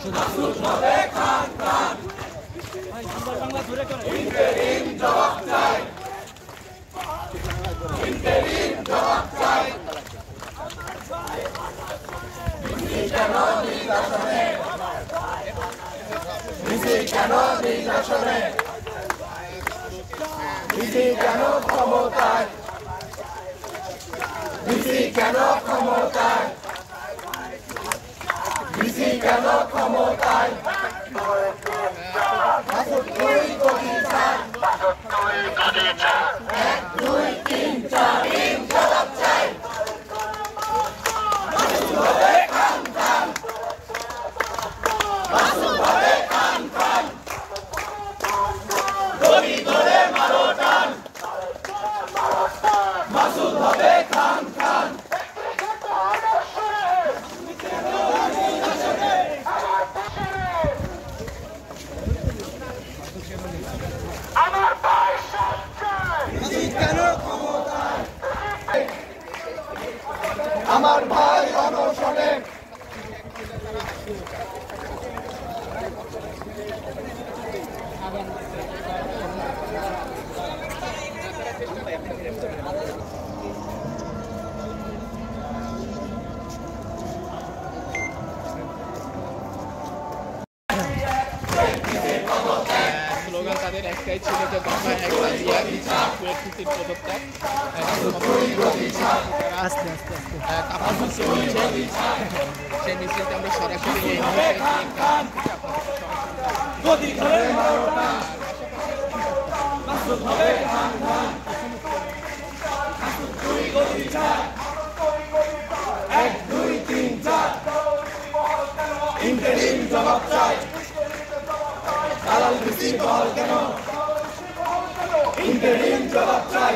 ক্ষমতায় কেন ক্ষমতায় কেন ক্ষমতায় দুই কোটি চার 1 2 3 4 জবাব চাই দড়ি ধরে মারো টান মাসুদ হবে খান খান আমার ভাই অনশনে স্লোগান তাদের একটাই ছিল যে বাবা একটা দিয়া পরিস্থিতির পদত্যাগ কাপড় মিছিল হচ্ছে সেই মিছিলটা আমরা সরাসরি জবাব চাই দালাল বেশি বল কেন ইন্টারিম জবাব চাই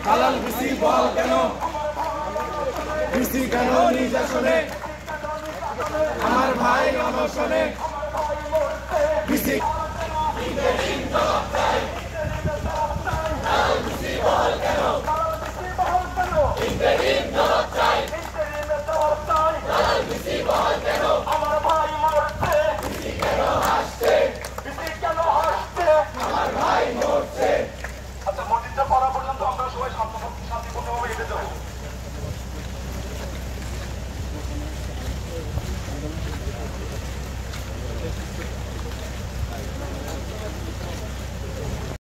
দালাল বেশি বল কেন বেশি কেন নির্যাতনে আমার ভাই অনশনে